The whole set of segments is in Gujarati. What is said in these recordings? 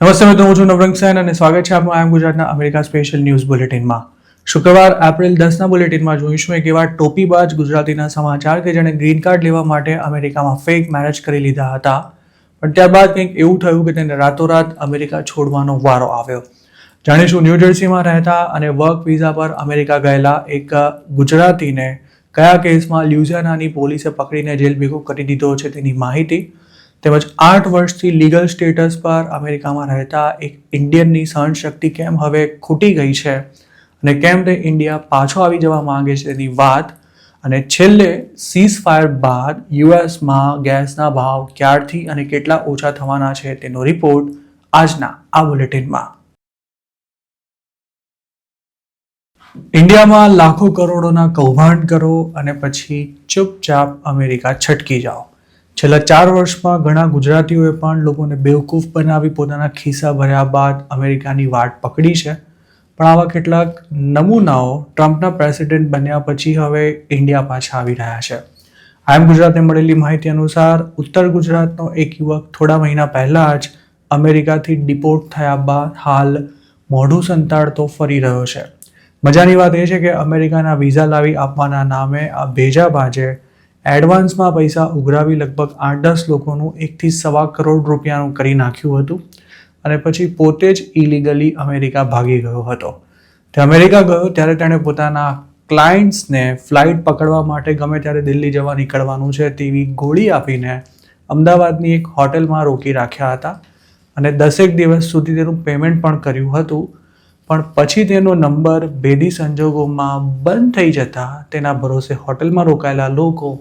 નમસ્તે મિત્રો, હું છું નવરંગ સેન અને સ્વાગત છે આપનું આઈ એમ ગુજરાતના અમેરિકા સ્પેશિયલ ન્યૂઝ બુલેટિનમાં. શુક્રવાર એપ્રિલ 10ના બુલેટિનમાં જોઈશું એક એવા ટોપીબાજ ગુજરાતીના સમાચાર કે જેણે ગ્રીન કાર્ડ લેવા માટે અમેરિકામાં ફેક મેરેજ કરી લીધા હતા, પણ ત્યારબાદ કંઈક એવું થયું કે તેને રાતોરાત અમેરિકા છોડવાનો વારો આવ્યો. જાણીશું ન્યૂ જર્સીમાં રહેતા અને વર્ક વિઝા પર અમેરિકા ગયેલા એક ગુજરાતીને કયા કેસમાં લ્યુઝિયાનાની પોલીસે પકડીને જેલ ભેગો કરી દીધો છે તેની માહિતી, તેમજ 8 વર્ષથી લીગલ સ્ટેટસ પર અમેરિકામાં રહેતા એક ઇન્ડિયનની સહનશક્તિ કેમ હવે ખૂટી ગઈ છે અને કેમ તે ઇન્ડિયા પાછો આવી જવા માંગે છે તેની વાત, અને છેલ્લે સીઝ ફાયર બાદ યુએસમાં ગેસના ભાવ ક્યારથી અને કેટલા ઓછા થવાના છે તેનો રિપોર્ટ આજના આ બુલેટિનમાં. ઇન્ડિયામાં લાખો કરોડોના કૌભાંડ કરો અને પછી ચૂપચાપ અમેરિકા છટકી જાઓ. છેલ્લા 4 વર્ષમાં ઘણા ગુજરાતીઓએ પણ લોકોને બેવકૂફ બનાવી પોતાના ખિસ્સા ભર્યા બાદ અમેરિકાની વાટ પકડી છે, પણ આવા કેટલાક નમૂનાઓ ટ્રમ્પના પ્રેસિડેન્ટ બન્યા પછી હવે ઇન્ડિયા પાછા આવી રહ્યા છે. આઈ એમ ગુજરાતને મળેલી માહિતી અનુસાર ઉત્તર ગુજરાતનો એક યુવક થોડા મહિના પહેલા જ અમેરિકાથી ડિપોર્ટ થયા બાદ હાલ મોઢું સંતાડતો ફરી રહ્યો છે. મજાની વાત એ છે કે અમેરિકાના વિઝા લાવી આપવાના નામે આ ભેજાબાજે એડવાન્સમાં પૈસા ઉઘરાવી લગભગ 8-10 લોકોનું 1 થી સવા કરોડ રૂપિયાનું કરી નાખ્યું હતું અને પછી પોતે જ ઇલીગલી અમેરિકા ભાગી ગયો હતો. તે અમેરિકા ગયો ત્યારે તેણે પોતાના ક્લાયન્ટ્સને ફ્લાઇટ પકડવા માટે ગમે ત્યારે દિલ્હી જવા નીકળવાનું છે તેવી ગોળી આપીને અમદાવાદની એક હોટેલમાં રોકી રાખ્યા હતા અને 10 દિવસ સુધી તેનું પેમેન્ટ પણ કર્યું હતું, પણ પછી તેનો નંબર ભેદી સંજોગોમાં બંધ થઈ જતા તેના ભરોસે હોટેલમાં રોકાયેલા લોકો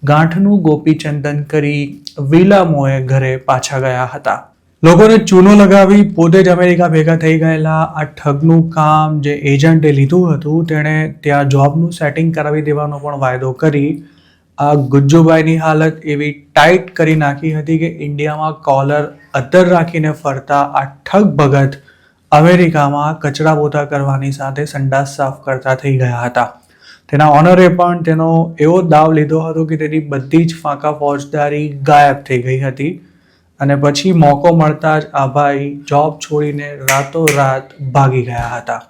ગાંઠનું ગોપીચંદન કરી વિલામોએ ઘરે પાછા ગયા હતા. લોકોને ચૂનો લગાવી પોતે જ અમેરિકા ભેગા થઈ ગયેલા આ ઠગનું કામ જે એજન્ટે લીધું હતું તેણે ત્યાં જોબનું સેટિંગ કરાવી દેવાનો પણ વાયદો કરી આ ગુજ્જુભાઈની હાલત એવી ટાઈટ કરી નાખી હતી કે ઇન્ડિયામાં કોલર અદ્ધર રાખીને ફરતા આ ઠગ ભગત અમેરિકામાં કચરા પોતા કરવાની સાથે સંડાસ સાફ કરતા થઈ ગયા હતા. તેના ઓનરે પણ તેનો એવો દાવ લીધો હતો કે તેની બધી જ ફાંકા ફોજદારી ગાયબ થઈ ગઈ હતી અને પછી મોકો મળતા જ આ ભાઈ જોબ છોડીને રાતોરાત ભાગી ગયા હતા.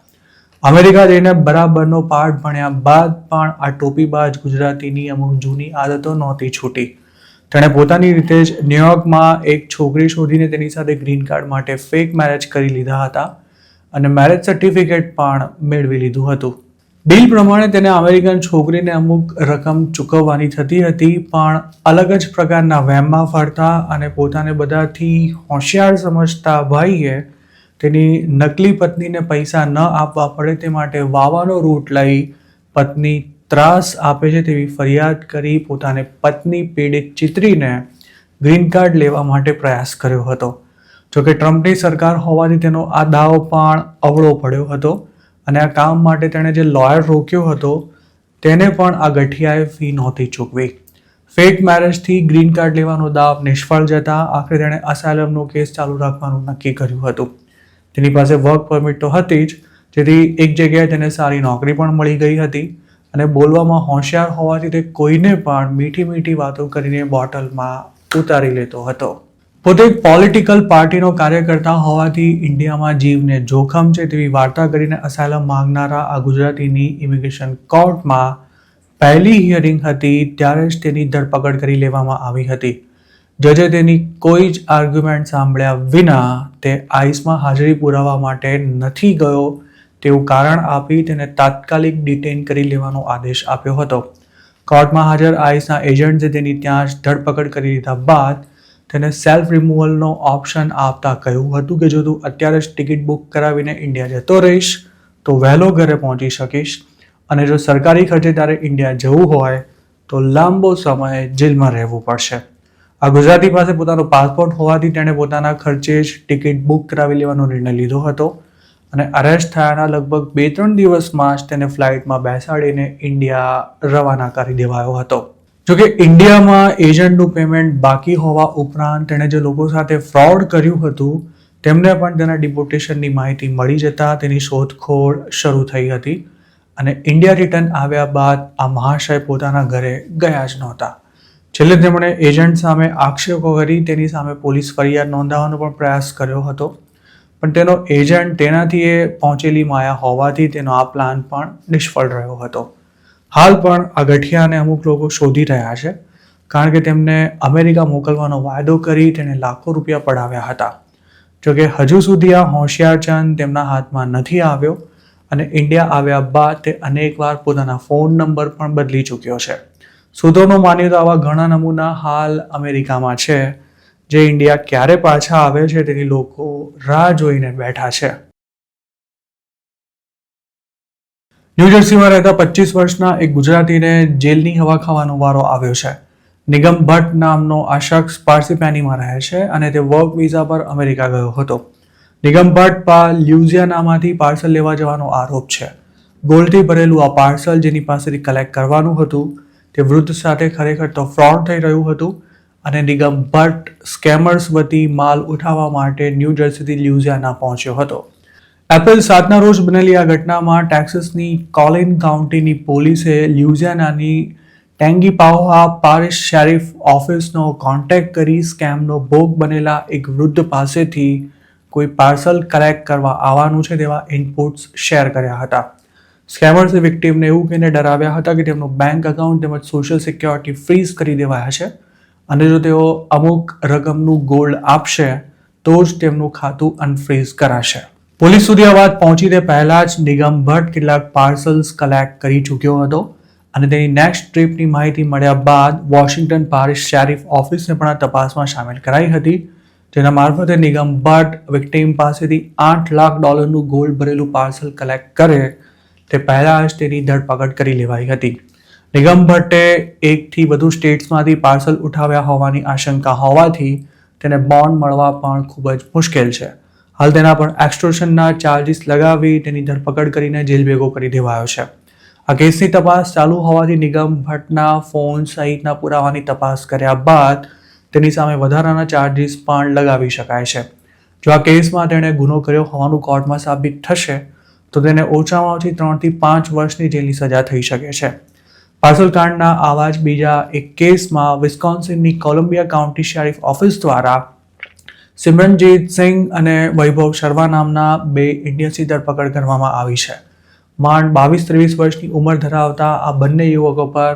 અમેરિકા જઈને બરાબરનો પાઠ ભણ્યા બાદ પણ આ ટોપીબાજ ગુજરાતીની અમુક જૂની આદતો નહોતી છૂટી. તેણે પોતાની રીતે જ ન્યુયોર્કમાં એક છોકરી શોધીને તેની સાથે ગ્રીન કાર્ડ માટે ફેક મેરેજ કરી લીધા હતા અને મેરેજ સર્ટિફિકેટ પણ મેળવી લીધું હતું. ડીલ પ્રમાણે તેને અમેરિકન છોકરીને અમુક રકમ ચૂકવવાની થતી હતી, પણ અલગ જ પ્રકારના વહેમમાં ફરતા અને પોતાને બધાથી હોશિયાર સમજતા ભાઈએ તેની નકલી પત્નીને પૈસા ન આપવા પડે તે માટે વાવાનો રૂટ લઈ પત્ની ત્રાસ આપે છે તેવી ફરિયાદ કરી પોતાને પત્ની પીડિત ચિતરીને ગ્રીન કાર્ડ લેવા માટે પ્રયાસ કર્યો હતો. જોકે ટ્રમ્પની સરકાર હોવાથી તેનો આ દાવ પણ અવળો પડ્યો હતો અને આ કામ માટે તેણે જે લોયર રોક્યો હતો તેને પણ આ ગઠિયાએ ફી નહોતી ચૂકવી. ફેક મેરેજથી ગ્રીન કાર્ડ લેવાનો દાવ નિષ્ફળ જતા આખરે તેણે અસાયલમનો કેસ ચાલુ રાખવાનું નક્કી કર્યું હતું. તેની પાસે વર્ક પરમિટ તો હતી જ, જેથી એક જગ્યાએ તેને સારી નોકરી પણ મળી ગઈ હતી અને બોલવામાં હોશિયાર હોવાથી તે કોઈને પણ મીઠી મીઠી વાતો કરીને બોટલમાં ઉતારી લેતો હતો. પોતે એક પોલિટિકલ પાર્ટીનો કાર્યકર્તા હોવાથી ઇન્ડિયામાં જીવને જોખમ છે તેવી વાર્તા કરીને અસાયલમ માંગનારા આ ગુજરાતીની ઇમિગ્રેશન કોર્ટમાં પહેલી હિયરિંગ હતી ત્યારે જ તેની ધરપકડ કરી લેવામાં આવી હતી. જજે તેની કોઈ જ આર્ગ્યુમેન્ટ સાંભળ્યા વિના તે આઈસમાં હાજરી પુરાવવા માટે નથી ગયો તેવું કારણ આપી તેને તાત્કાલિક ડિટેન કરી લેવાનો આદેશ આપ્યો હતો. કોર્ટમાં હાજર આઈસના એજન્ટે તેની ત્યાં જ ધરપકડ કરી લીધા બાદ તેને સેલ્ફ રિમૂવલનો ઓપ્શન આપતા કહ્યું હતું કે જો તું અત્યારે જ ટિકિટ બુક કરાવીને ઇન્ડિયા જતો રહીશ તો વહેલો ઘરે પહોંચી શકીશ, અને જો સરકારી ખર્ચે તારે ઇન્ડિયા જવું હોય તો લાંબો સમય જેલમાં રહેવું પડશે. આ ગુજરાતી પાસે પોતાનો પાસપોર્ટ હોવાથી તેણે પોતાના ખર્ચે જ ટિકિટ બુક કરાવી લેવાનો નિર્ણય લીધો હતો અને અરેસ્ટ થયાના લગભગ 2-3 દિવસમાં જ તેને ફ્લાઇટમાં બેસાડીને ઇન્ડિયા રવાના કરી દેવાયો હતો. જોકે ઇન્ડિયામાં એજન્ટનું પેમેન્ટ બાકી હોવા ઉપરાંત તેણે જે લોકો સાથે ફ્રોડ કર્યું હતું તેમને પણ તેના ડિપોર્ટેશનની માહિતી મળી જતા તેની શોધખોળ શરૂ થઈ હતી અને ઇન્ડિયા રિટર્ન આવ્યા બાદ આ મહાશય પોતાના ઘરે ગયા જ નહોતા. છેલ્લે તેમણે એજન્ટ સામે આક્ષેપો કરી તેની સામે પોલીસ ફરિયાદ નોંધાવવાનો પણ પ્રયાસ કર્યો હતો, પણ તેનો એજન્ટ તેનાથી એ પહોંચેલી માયા હોવાથી તેનો આ પ્લાન પણ નિષ્ફળ રહ્યો હતો. હાલ પણ આ ગઠિયાને અમુક લોકો શોધી રહ્યા છે, કારણ કે તેમને અમેરિકા મોકલવાનો વાયદો કરી તેને લાખો રૂપિયા પડાવ્યા હતા. જોકે હજુ સુધી આ હોશિયારચંદ તેમના હાથમાં નથી આવ્યો અને ઇન્ડિયા આવ્યા બાદ તે અનેકવાર પોતાના ફોન નંબર પણ બદલી ચૂક્યો છે. સૂત્રોનું માનીએ તો આવા ઘણા નમૂના હાલ અમેરિકામાં છે, જે ઇન્ડિયા ક્યારે પાછા આવે છે તેની લોકો રાહ જોઈને બેઠા છે. ન્યૂજર્સીમાં રહેતા 25 વર્ષના એક ગુજરાતીને જેલની હવા ખાવાનો વારો આવ્યો છે. નિગમ ભટ્ટ નામનો આ શખ્સ પાર્સિપેનીમાં રહે છે અને તે વર્ક વિઝા પર અમેરિકા ગયો હતો. નિગમ ભટ્ટ પર લ્યુઝિયાનામાંથી પાર્સલ લેવા જવાનો આરોપ છે. ગોલ્ડથી ભરેલું આ પાર્સલ જેની પાસેથી કલેક્ટ કરવાનું હતું તે વૃદ્ધ સાથે ખરેખર તો ફ્રોડ થઈ રહ્યું હતું અને નિગમ ભટ્ટ સ્કેમર્સ વતી માલ ઉઠાવવા માટે ન્યૂ જર્સીથી લ્યુઝિયાના પહોંચ્યો હતો. એપ્રિલ 7ના રોજ બનેલી આ ઘટનામાં ટેક્સાસની કોલિન કાઉન્ટીની પોલીસે લ્યુઝિયાનાની ટેંગીપાહોઆ પારિશ શેરિફ ઓફિસનો કોન્ટેક્ટ કરી સ્કેમનો ભોગ બનેલા એક વૃદ્ધ પાસેથી કોઈ પાર્સલ કલેક્ટ કરવા આવવાનું છે તેવા ઇનપુટ્સ શેર કર્યા હતા. સ્કેમર્સે વિક્ટીમને એવું કહીને ડરાવ્યા હતા કે તેમનું બેંક એકાઉન્ટ તેમજ સોશિયલ સિક્યોરિટી ફ્રીઝ કરી દેવાયા છે અને જો તેઓ અમુક રકમનું ગોલ્ડ આપશે તો જ તેમનું ખાતું અનફ્રીઝ કરાશે. પોલીસ સુધી આ વાત પહોંચી તે પહેલા જ નિગમ ભટ્ટ કેટલાક પાર્સલ્સ કલેક્ટ કરી ચૂક્યો હતો અને તેની નેક્સ્ટ ટ્રીપની માહિતી મળ્યા બાદ વોશિંગ્ટન પારિશ શેરિફ ઓફિસને પણ આ તપાસમાં સામેલ કરાઈ હતી, જેના મારફતે નિગમ ભટ્ટ વિક્ટીમ પાસેથી $8 લાખ ગોલ્ડ ભરેલું પાર્સલ કલેક્ટ કરે તે પહેલાં જ તેની ધરપકડ કરી લેવાઈ હતી. નિગમ ભટ્ટે એકથી વધુ સ્ટેટ્સમાંથી પાર્સલ ઉઠાવ્યા હોવાની આશંકા હોવાથી તેને બોન્ડ મળવા પણ ખૂબ જ મુશ્કેલ છે. હાલ તેના પર એક્સટોર્શનના ચાર્જિસ લગાવી તેની ધરપકડ કરીને જેલ ભેગો કરી દેવાયો છે. આ કેસની તપાસ ચાલુ હોવાથી નિગમ ભટ્ટના ફોન સહિતના પુરાવાની તપાસ કર્યા બાદ તેની સામે વધારાના ચાર્જિસ પણ લગાવી શકાય છે. જો આ કેસમાં તેણે ગુનો કર્યો હોવાનું કોર્ટમાં સાબિત થશે તો તેને ઓછામાં ઓછી 3 થી 5 વર્ષની જેલની સજા થઈ શકે છે. પાર્સલ કાંડના આવા જ બીજા એક કેસમાં વિસ્કોન્સિનની કોલંબિયા કાઉન્ટી શેરિફ ઓફિસ દ્વારા સિમરનજીત સિંઘ અને વૈભવ શર્મા નામના 2 ઇન્ડિયન્સની ધરપકડ કરવામાં આવી છે. માંડ 22-23 વર્ષની ઉંમર ધરાવતા આ બંને યુવકો પર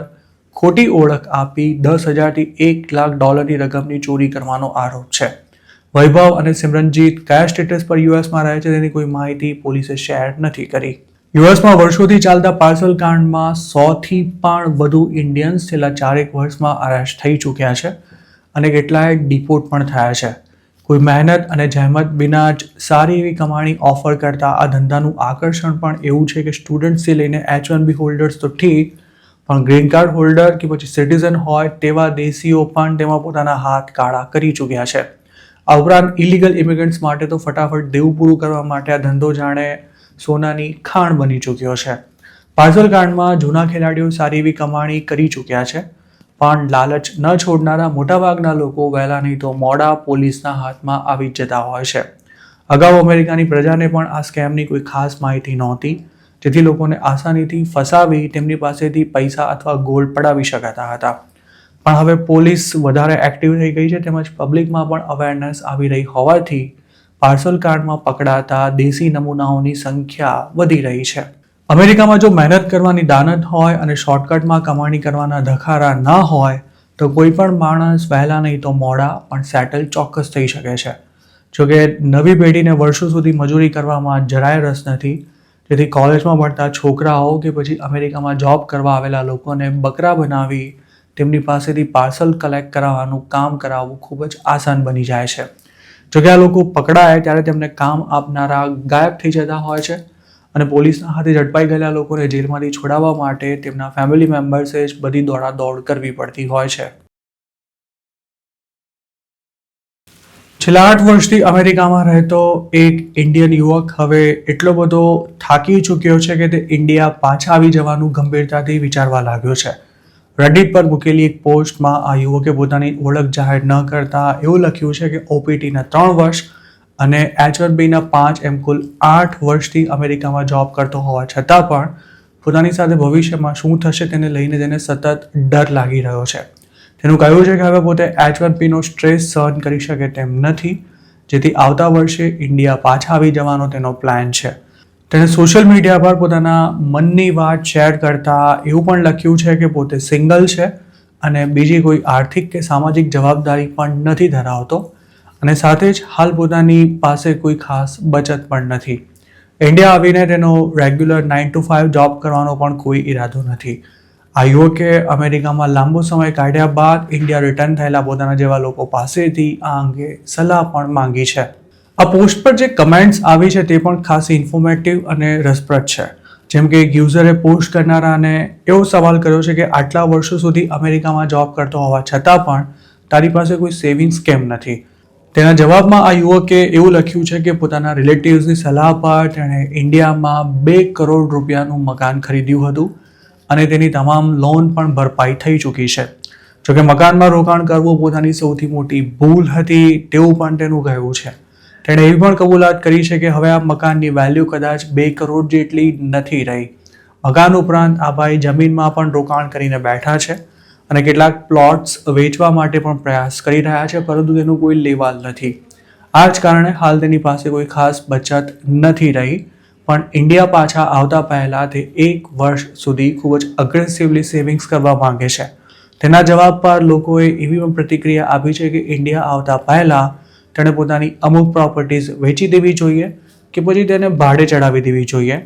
ખોટી ઓળખ આપી $10,000 થી $1 લાખ રકમની ચોરી કરવાનો આરોપ છે. વૈભવ અને સિમરનજીત કયા સ્ટેટસ પર યુએસમાં રહે છે તેની કોઈ માહિતી પોલીસે શેર નથી કરી. યુએસમાં વર્ષોથી ચાલતા પાર્સલ કાંડમાં 100થી પણ વધુ ઇન્ડિયન્સ છેલ્લા 4 વર્ષમાં અરેસ્ટ થઈ ચૂક્યા છે અને કેટલાય ડિપોર્ટ પણ થયા છે. કોઈ મહેનત અને જહેમત વિના જ સારી એવી કમાણી ઓફર કરતા આ ધંધાનું આકર્ષણ પણ એવું છે કે સ્ટુડન્ટ્સથી લઈને H1B હોલ્ડર્સ તો ઠીક, પણ ગ્રીન કાર્ડ હોલ્ડર કે પછી સિટીઝન હોય તેવા દેશીઓ પણ તેમાં પોતાના હાથ કાળા કરી ચૂક્યા છે. આ ઉપરાંત ઇલીગલ ઇમિગ્રન્ટ્સ માટે તો ફટાફટ દેવું પૂરું કરવા માટે આ ધંધો જાણે સોનાની ખાણ બની ચૂક્યો છે. પાર્સલ કાંડમાં જૂના ખેલાડીઓ સારી એવી કમાણી કરી ચૂક્યા છે, પણ લાલચ ન છોડનારા મોટાભાગના લોકો વહેલા નહીં તો મોડા પોલીસના હાથમાં આવી જતા હોય છે. અગાઉ અમેરિકાની પ્રજાને પણ આ સ્કેમની કોઈ ખાસ માહિતી નહોતી, જેથી લોકોને આસાનીથી ફસાવી તેમની પાસેથી પૈસા અથવા ગોલ્ડ પડાવી શકાતા હતા. પણ હવે પોલીસ વધારે એક્ટિવ થઈ ગઈ છે તેમજ પબ્લિકમાં પણ અવેરનેસ આવી રહી હોવાથી પાર્સલ કાંડમાં પકડાતા દેશી નમૂનાઓની સંખ્યા વધી રહી છે. અમેરિકામાં જો મહેનત કરવાની દાનત હોય અને શોર્ટકટમાં કમાણી કરવાના ધખારા ના હોય તો કોઈ પણ માણસ વહેલા નહીં તો મોડા પણ સેટલ ચોક્કસ થઈ શકે છે. જોકે નવી પેઢીને વર્ષો સુધી મજૂરી કરવામાં જરાય રસ નથી, જેથી કોલેજમાં ભણતા છોકરાઓ કે પછી અમેરિકામાં જોબ કરવા આવેલા લોકોને બકરા બનાવી તેમની પાસેથી પાર્સલ કલેક્ટ કરાવવાનું કામ કરાવવું ખૂબ જ આસાન બની જાય છે. જોકે આ લોકો પકડાય ત્યારે તેમને કામ આપનારા ગાયબ થઈ જતા હોય છે અને પોલીસના હાથે ઝડપાઈ ગયેલા લોકોને જેલમાંથી છોડાવવા માટે તેમના ફેમિલી મેમ્બર્સે જ બધી દોડાદોડ કરવી પડતી હોય છે. છેલ્લા 8 વર્ષથી અમેરિકામાં રહેતો એક ઇન્ડિયન યુવક હવે એટલો બધો થાકી ચૂક્યો છે કે તે ઇન્ડિયા પાછા આવી જવાનું ગંભીરતાથી વિચારવા લાગ્યો છે. રેડિટ પર મૂકેલી એક પોસ્ટમાં આ યુવકે પોતાની ઓળખ જાહેર ન કરતા એવું લખ્યું છે કે OPTના 3 વર્ષ અને H1Bના 5 એમ કુલ 8 વર્ષથી અમેરિકામાં જોબ કરતો હોવા છતાં પણ પોતાની સાથે ભવિષ્યમાં શું થશે તેને લઈને તેને સતત ડર લાગી રહ્યો છે. તેનું કહેવું છે કે હવે પોતે H1Bનો સ્ટ્રેસ સહન કરી શકે તેમ નથી, જેથી આવતા વર્ષે ઇન્ડિયા પાછા આવી જવાનો તેનો પ્લાન છે. તેણે સોશિયલ મીડિયા પર પોતાના મનની વાત શેર કરતા એવું પણ લખ્યું છે કે પોતે સિંગલ છે અને બીજી કોઈ આર્થિક કે સામાજિક જવાબદારી પણ નથી ધરાવતો અને સાથે જ હાલ પોતાની પાસે કોઈ ખાસ બચત પણ નથી. ઇન્ડિયા આવીને તેનો રેગ્યુલર 9 to 5 જોબ કરવાનો પણ કોઈ ઈરાદો નથી. આ યુવકે અમેરિકામાં લાંબો સમય કાઢ્યા બાદ ઇન્ડિયા રિટર્ન થયેલા પોતાના જેવા લોકો પાસેથી આ અંગે સલાહ પણ માંગી છે. આ પોસ્ટ પર જે કમેન્ટ્સ આવી છે તે પણ ખાસ ઇન્ફોર્મેટિવ અને રસપ્રદ છે. જેમ કે એક યુઝરે પોસ્ટ કરનારાને એવો સવાલ કર્યો છે કે આટલા વર્ષો સુધી અમેરિકામાં જોબ કરતો હોવા છતાં પણ તારી પાસે કોઈ સેવિંગ્સ કેમ નથી? તેના જવાબમાં આ યુવકે એવું લખ્યું છે કે પોતાના રિલેટિવ્સની સલાહ પર તેણે ઇન્ડિયામાં 2 કરોડ રૂપિયાનું મકાન ખરીદ્યું હતું અને તેની તમામ લોન પણ ભરપાઈ થઈ ચૂકી છે. જોકે મકાનમાં રોકાણ કરવું પોતાની સૌથી મોટી ભૂલ હતી તેવું પણ તેનું કહેવું છે. તેણે એવી પણ કબૂલાત કરી છે કે હવે આ મકાનની વેલ્યુ કદાચ 2 કરોડ જેટલી નથી રહી. મકાન ઉપરાંત આ ભાઈ જમીનમાં પણ રોકાણ કરીને બેઠા છે અને કેટલાક પ્લોટ્સ વેચવા માટે પણ પ્રયાસ કરી રહ્યા છે, પરંતુ તેનું કોઈ લેવાલ નથી. આ જ કારણે હાલ તેની પાસે કોઈ ખાસ બચત નથી રહી. પણ ઇન્ડિયા પાછા આવતા પહેલા તે 1 વર્ષ સુધી ખૂબ જ અગ્રેસિવલી સેવિંગ્સ કરવા માંગે છે. તેના જવાબ પર લોકોએ એવી પણ પ્રતિક્રિયા આપી છે કે ઇન્ડિયા આવતા પહેલા તેણે પોતાની અમુક પ્રોપર્ટીઝ વેચી દેવી જોઈએ કે પછી તેને ભાડે ચડાવી દેવી જોઈએ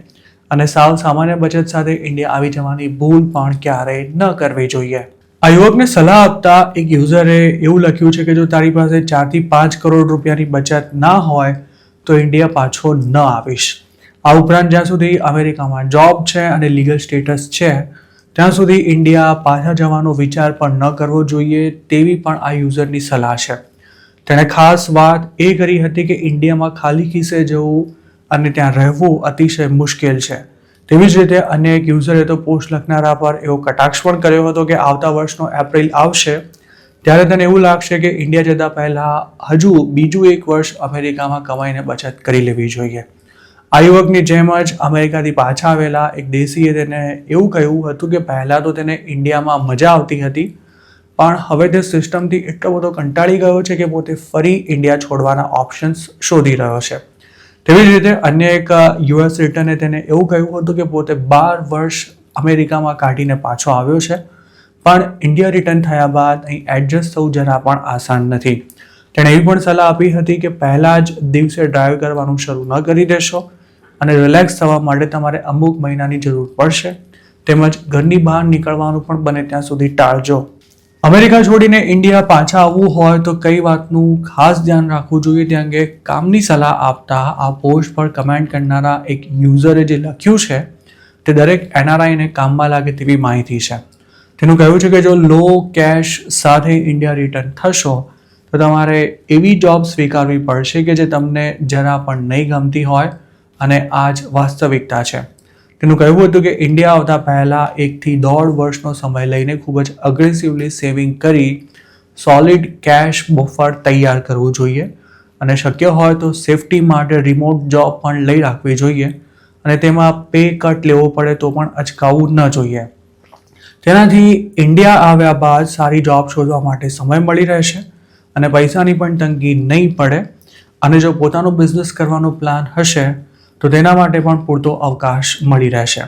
અને સાવ સામાન્ય બચત સાથે ઇન્ડિયા આવી જવાની ભૂલ પણ ક્યારેય ન કરવી જોઈએ. આ યુવકને સલાહ આપતા એક યુઝરે એવું લખ્યું છે કે જો તારી પાસે 4 થી 5 કરોડ રૂપિયાની બચત ના હોય તો ઇન્ડિયા પાછો ન આવીશ. આ ઉપરાંત જ્યાં સુધી અમેરિકામાં જોબ છે અને લીગલ સ્ટેટસ છે ત્યાં સુધી ઇન્ડિયા પાછા જવાનો વિચાર પણ ન કરવો જોઈએ તેવી પણ આ યુઝરની સલાહ છે. તેણે ખાસ વાત એ કરી હતી કે ઇન્ડિયામાં ખાલી ખિસ્સે જવું અને ત્યાં રહેવું અતિશય મુશ્કેલ છે. તેવી જ રીતે અન્ય એક યુઝરે તો પોસ્ટ લખનારા પર એવો કટાક્ષ પણ કર્યો હતો કે આવતા વર્ષનો એપ્રિલ આવશે ત્યારે તેને એવું લાગશે કે ઇન્ડિયા જતા પહેલા હજુ બીજું 1 વર્ષ અમેરિકામાં કમાઈને બચત કરી લેવી જોઈએ. આ યુવકની જેમ જ અમેરિકાથી પાછા આવેલા એક દેશીએ તેને એવું કહ્યું હતું કે પહેલાં તો તેને ઇન્ડિયામાં મજા આવતી હતી પણ હવે તે સિસ્ટમથી એટલો બધો કંટાળી ગયો છે કે પોતે ફરી ઇન્ડિયા છોડવાના ઓપ્શન્સ શોધી રહ્યો છે. તેવી જ રીતે અન્ય એક યુએસ રિટર્ને તેને એવું કહ્યું હતું કે પોતે 12 વર્ષ અમેરિકામાં કાઢીને પાછો આવ્યો છે પણ ઇન્ડિયા રિટર્ન થયા બાદ અહીં એડજસ્ટ થવું જરા પણ આસાન નથી. તેણે એવી પણ સલાહ આપી હતી કે પહેલાં જ દિવસે ડ્રાઈવ કરવાનું શરૂ ન કરી દેશો અને રિલેક્સ થવા માટે તમારે અમુક મહિનાની જરૂર પડશે તેમજ ઘરની બહાર નીકળવાનું પણ બને ત્યાં સુધી ટાળજો. અમેરિકા છોડીને ઇન્ડિયા પાછા આવવું હોય તો કઈ વાતનું ખાસ ધ્યાન રાખવું જોઈએ તે અંગે કામની સલાહ આપતા આ પોસ્ટ પર કમેન્ટ કરનારા એક યુઝરે જે લખ્યું છે તે દરેક એનઆરઆઈને કામમાં લાગે તેવી માહિતી છે. તેનું કહેવું છે કે જો લો કેશ સાથે ઇન્ડિયા રિટર્ન થશો તો તમારે એવી જોબ સ્વીકારવી પડશે કે જે તમને જરા પણ નહીં ગમતી હોય અને આ જ વાસ્તવિકતા છે. તેનું કહેવું હતું કે ઇન્ડિયા આવતા પહેલાં 1 થી 1.5 વર્ષનો સમય લઈને ખૂબ જ અગ્રેસિવલી સેવિંગ કરી સોલિડ કેશ બફર તૈયાર કરવું જોઈએ અને શક્ય હોય તો સેફટી માટે રિમોટ જોબ પણ લઈ રાખવી જોઈએ અને તેમાં પે કટ લેવો પડે તો પણ અચકાવવું ન જોઈએ. તેનાથી ઇન્ડિયા આવ્યા બાદ સારી જોબ શોધવા માટે સમય મળી રહેશે અને પૈસાની પણ તંગી નહીં પડે અને જો પોતાનો બિઝનેસ કરવાનો પ્લાન હશે તો તેના માટે પણ પૂરતો અવકાશ મળી રહેશે.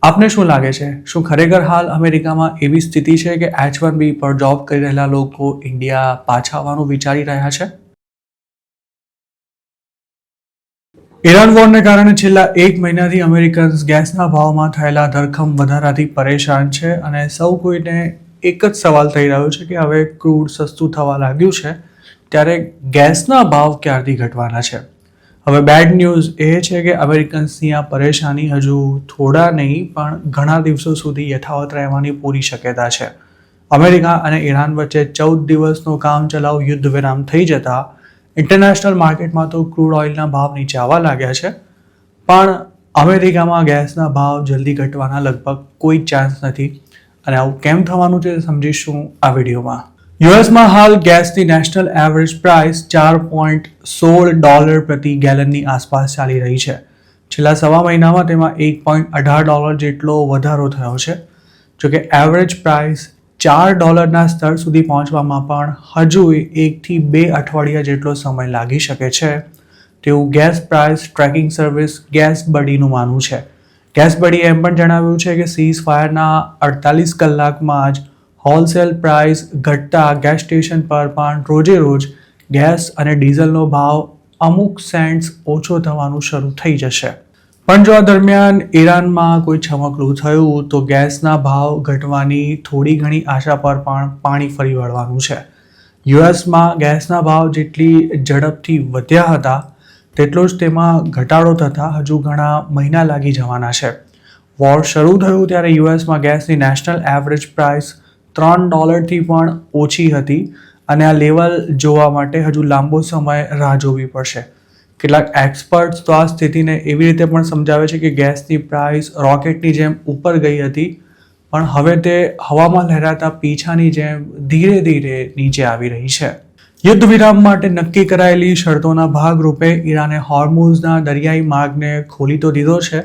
આપને શું લાગે છે? શું ખરેખર હાલ અમેરિકામાં એવી સ્થિતિ છે કે H1B પર જોબ કરી રહેલા લોકો ઇન્ડિયા પાછા આવવાનું વિચારી રહ્યા છે? ઈરાન વોરને કારણે છેલ્લા 1 મહિનાથી અમેરિકન્સ ગેસના ભાવમાં થયેલા ધરખમ વધારાથી પરેશાન છે અને સૌ કોઈને એક જ સવાલ થઈ રહ્યો છે કે હવે ક્રૂડ સસ્તું થવા લાગ્યું છે ત્યારે ગેસના ભાવ ક્યારથી ઘટવાના છે? હવે બેડ ન્યૂઝ એ છે કે અમેરિકન્સની આ પરેશાની હજુ થોડા નહીં પણ ઘણા દિવસો સુધી યથાવત રહેવાની પૂરી શક્યતા છે. અમેરિકા અને ઈરાન વચ્ચે 14 દિવસનો કામચલાઉ યુદ્ધ વિરામ થઈ જતા ઇન્ટરનેશનલ માર્કેટમાં તો ક્રૂડ ઓઇલના ભાવ નીચે આવવા લાગ્યા છે પણ અમેરિકામાં ગેસના ભાવ જલ્દી ઘટવાના લગભગ કોઈ ચાન્સ નથી અને આવું કેમ થવાનું છે સમજીશું આ વિડીયોમાં. યુએસમાં હાલ ગેસની નેશનલ એવરેજ પ્રાઇસ $4.16 પ્રતિ ગેલનની આસપાસ ચાલી રહી છે. છેલ્લા સવા મહિનામાં તેમાં $1.18 જેટલો વધારો થયો છે. જોકે એવરેજ પ્રાઇસ $4 સ્તર સુધી પહોંચવામાં પણ હજુ 1 થી 2 અઠવાડિયા જેટલો સમય લાગી શકે છે તેવું gas price tracking service gas બડીનું માનવું છે. ગેસ બડીએ એમ પણ જણાવ્યું છે કે સીઝ ફાયરના 48 કલાકમાં જ હોલસેલ પ્રાઇસ ઘટતા ગેસ સ્ટેશન પર પણ રોજે રોજ ગેસ અને ડીઝલનો ભાવ અમુક સેન્ટ્સ ઓછો થવાનું શરૂ થઈ જશે. પણ જો આ દરમિયાન ઈરાનમાં કોઈ ચમકલું થયું તો ગેસના ભાવ ઘટવાની થોડી ઘણી આશા પર પણ પાણી ફરી વળવાનું છે. યુએસમાં ગેસના ભાવ જેટલી ઝડપથી વધ્યા હતા તેટલો જ તેમાં ઘટાડો થતાં હજુ ઘણા મહિના લાગી જવાના છે. વોર શરૂ થયું ત્યારે યુએસમાં ગેસની નેશનલ એવરેજ પ્રાઇસ $3થી પણ ઓછી હતી અને આ લેવલ જોવા માટે હજુ લાંબો સમય રાહ જોવી પડશે. કેટલાક એક્સપર્ટ્સ તો આ સ્થિતિને એવી રીતે પણ સમજાવે છે કે ગેસની પ્રાઇસ રોકેટની જેમ ઉપર ગઈ હતી પણ હવે તે હવામાં લહેરાતા પીંછાની જેમ ધીરે ધીરે નીચે આવી રહી છે. યુદ્ધ વિરામ માટે નક્કી કરાયેલી શરતોના ભાગરૂપે ઈરાને હોર્મુઝના દરિયાઈ માર્ગને ખોલી તો દીધો છે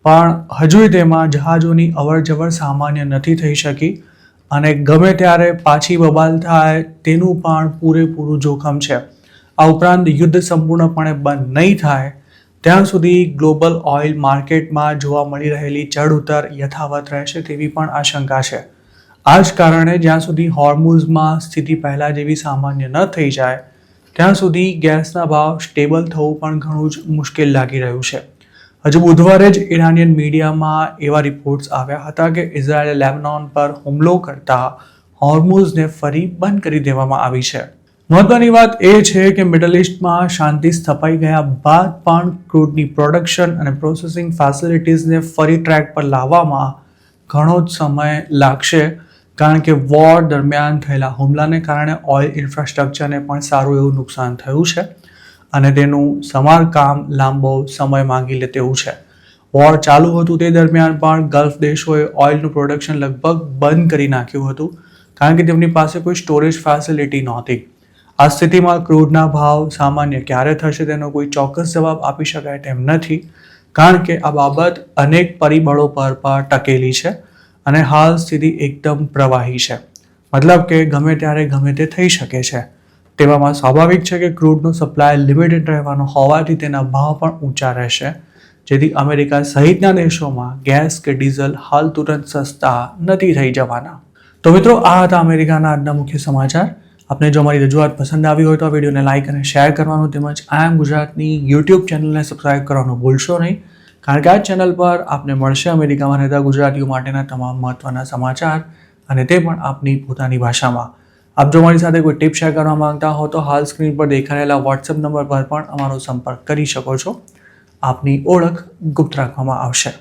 પણ હજુય તેમાં જહાજોની અવરજવર સામાન્ય નથી થઈ શકી અને ગમે ત્યારે પાછી બબાલ થાય તેનું પણ પૂરેપૂરું જોખમ છે. આ ઉપરાંત યુદ્ધ સંપૂર્ણપણે બંધ નહીં થાય ત્યાં સુધી ગ્લોબલ ઓઇલ માર્કેટમાં જોવા મળી રહેલી ચઢ ઉતર યથાવત રહેશે તેવી પણ આશંકા છે. આ જ કારણે જ્યાં સુધી હોર્મુઝમાં સ્થિતિ પહેલા જેવી સામાન્ય ન થઈ જાય ત્યાં સુધી ગેસના ભાવ સ્ટેબલ થવું પણ ઘણું જ મુશ્કેલ લાગી રહ્યું છે. હજુ બુધવારે જ ઇરાનિયન મીડિયામાં એવા રિપોર્ટ્સ આવ્યા હતા કે ઇઝરાયેલે લેબનોન પર હુમલો કરતા હોર્મુઝને ફરી બંધ કરી દેવામાં આવી છે. મહત્વની વાત એ છે કે મિડલ ઇસ્ટમાં શાંતિ સ્થપાઈ ગયા બાદ પણ ક્રૂડની પ્રોડક્શન અને પ્રોસેસિંગ ફેસિલિટીઝને ફરી ટ્રેક પર લાવવામાં ઘણો જ સમય લાગશે કારણ કે વોર દરમિયાન થયેલા હુમલાને કારણે ઓઇલ ઇન્ફ્રાસ્ટ્રક્ચરને પણ સારું એવું નુકસાન થયું છે અને તેનું સમારકામ લાંબો સમય માંગી લે તેવું છે. વોર ચાલુ હતું તે દરમિયાન પણ ગલ્ફ દેશોએ ઓઇલનું પ્રોડક્શન લગભગ બંધ કરી નાખ્યું હતું કારણ કે તેમની પાસે કોઈ સ્ટોરેજ ફેસિલિટી નહોતી. આ સ્થિતિમાં ક્રૂડના ભાવ સામાન્ય ક્યારે થશે તેનો કોઈ ચોક્કસ જવાબ આપી શકાય તેમ નથી કારણ કે આ બાબત અનેક પરિબળો પર ટકેલી છે અને હાલ સ્થિતિ એકદમ પ્રવાહી છે. મતલબ કે ગમે ત્યારે ગમે તે થઈ શકે છે. તેવામાં સ્વાભાવિક છે કે ક્રૂડનો સપ્લાય લિમિટેડ રહેવાનો હોવાથી તેના ભાવ પણ ઊંચા રહેશે જેથી અમેરિકા સહિતના દેશોમાં ગેસ કે ડીઝલ હાલ તુરંત સસ્તા નથી થઈ જવાના. તો મિત્રો આ હતા અમેરિકાના આજના મુખ્ય સમાચાર. આપને જો અમારી રજૂઆત પસંદ આવી હોય તો આ વિડીયોને લાઇક અને શેર કરવાનું તેમજ આઈ એમ ગુજરાતની યુટ્યુબ ચેનલને સબસ્ક્રાઇબ કરવાનું ભૂલશો નહીં કારણ કે આ ચેનલ પર આપને મળશે અમેરિકામાં રહેતા ગુજરાતીઓ માટેના તમામ મહત્વના સમાચાર અને તે પણ આપની પોતાની ભાષામાં. આપ જો મારી સાથે કોઈ ટિપ શેર કરવા માંગતા હો તો હાલ સ્ક્રીન પર દેખાઈ રહેલા વોટ્સએપ નંબર પર પણ અમારો સંપર્ક કરી શકો છો. આપની ઓળખ ગુપ્ત રાખવામાં આવશે.